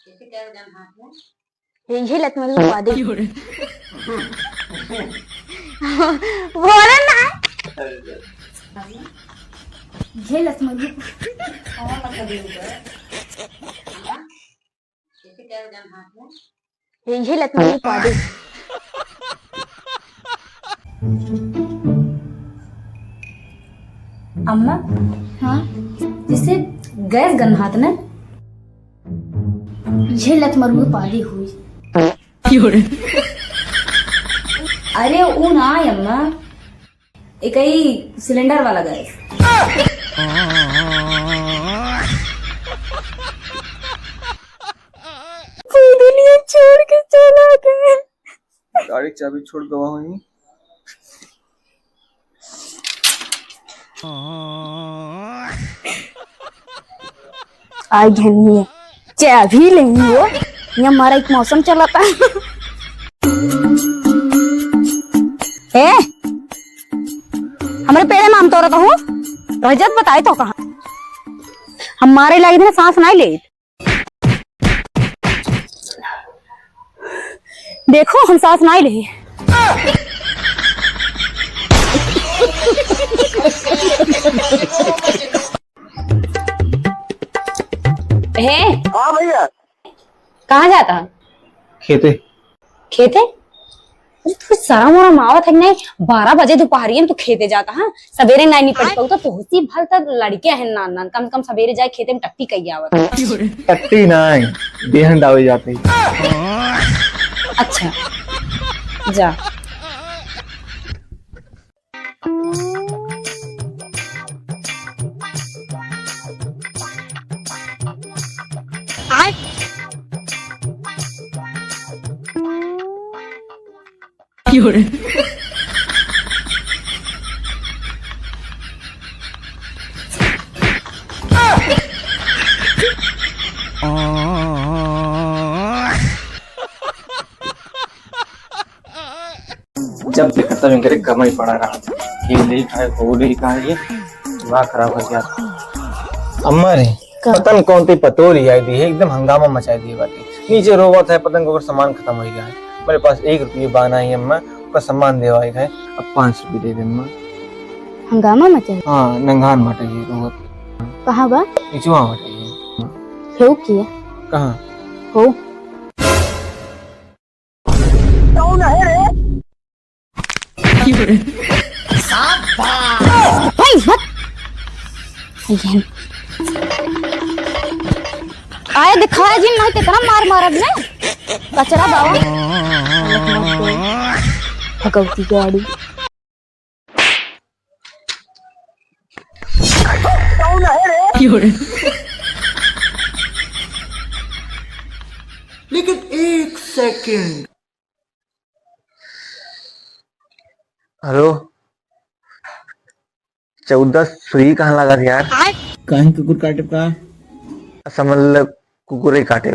ये लत मत लगा दे बोले ना ये लत मत ये लत मत लगा दे अम्मा हाँ जिससे गैस गन्हात ना ये लत मरु पाली हुई अरे वो ना अम्मा एक ही सिलेंडर वाला गैस दुनिया छोड़ के चला गया गाड़ी की चाबी छोड़ गवा हुई आई घनी चाबी लेंगी वो ये हमारा एक मौसम चला था ए हमारे पेड़े में हम तो रहता हूँ रजत बताए तो कहा हमारे लायक ना सांस नहीं ले देखो हम सांस नहीं ले हाँ भैया कहाँ जाता है खेते खेते तो सारा मोरा मावत है नहीं 12 बजे दोपहरी में तो खेते जाता है सवेरे नहीं पड़ पाऊ तो पहुंची भल तक लड़के हैं नान नान कम कम सवेरे जाए खेते में टट्टी कही आवत टट्टी नहीं बेहन दावे जाते अच्छा जा जब देखा तब इनके गम ही पड़ा रहा ये नहीं खाए वो नहीं खाए ये दिमाग खराब हो गया अम्मा रे पतंग कौन ती पतोरी आई थी एकदम हंगामा मचाई दी बात नीचे रोबोट है पतंग का सामान खत्म हो गया है मेरे पास 1 रुपये बाना है अम्मा का सामान देवा है अब 5 रुपये दे दे अम्मा हंगामा मचे हाँ नंगान मटे ये रोबोट कहाँ बा निचवा मटे ये हो किया कहाँ हो कौन है रे भाई मत आए दिखाया जी नहीं कितना मार मारब ने कचरा बाबा भगवती गाड़ी कौन है रे लेकिन 1 सेकंड हेलो 14 सुई कहाँ लगा था यार कहीं कुकुर काटे का समझ कुकुर ही काटे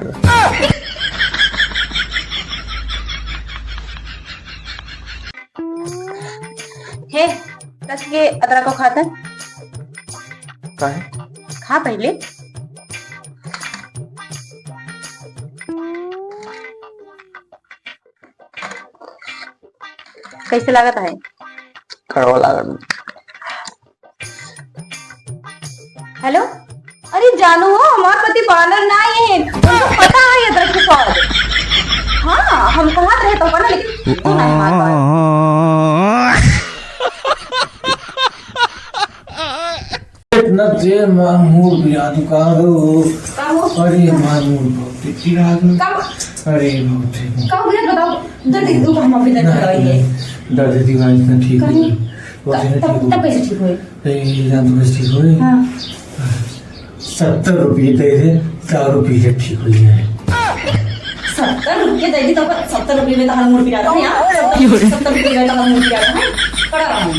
हे कस के अदरक को खाता का है खा पहले कैसे लागत है कड़वा लागत हेलो अरे जानू हो हमारे पति बानर ना है उनको पता है ये अदरक के स्वाद हाँ हम कहाँ रहते हो ना लेकिन वो नहीं मार पाए इतना जे मामूर बियादु कारो अरे मामूर बहुत चिराग अरे बहुत कब ये बताओ दर्द ऊपर हम अभी तक दवाई है दर्द दीवार इतना ठीक है तब कैसे ठीक हुए जान तो ठीक हुए हाँ 70 रुपये दे दे 4 रुपये से ठीक हुई है 70 रुपये देगी तो 70 रुपये में तो हम मुड़ पिला रहे हैं 70 रुपये में तो हम मुड़ पिला रहे हैं कड़ा रहा हूँ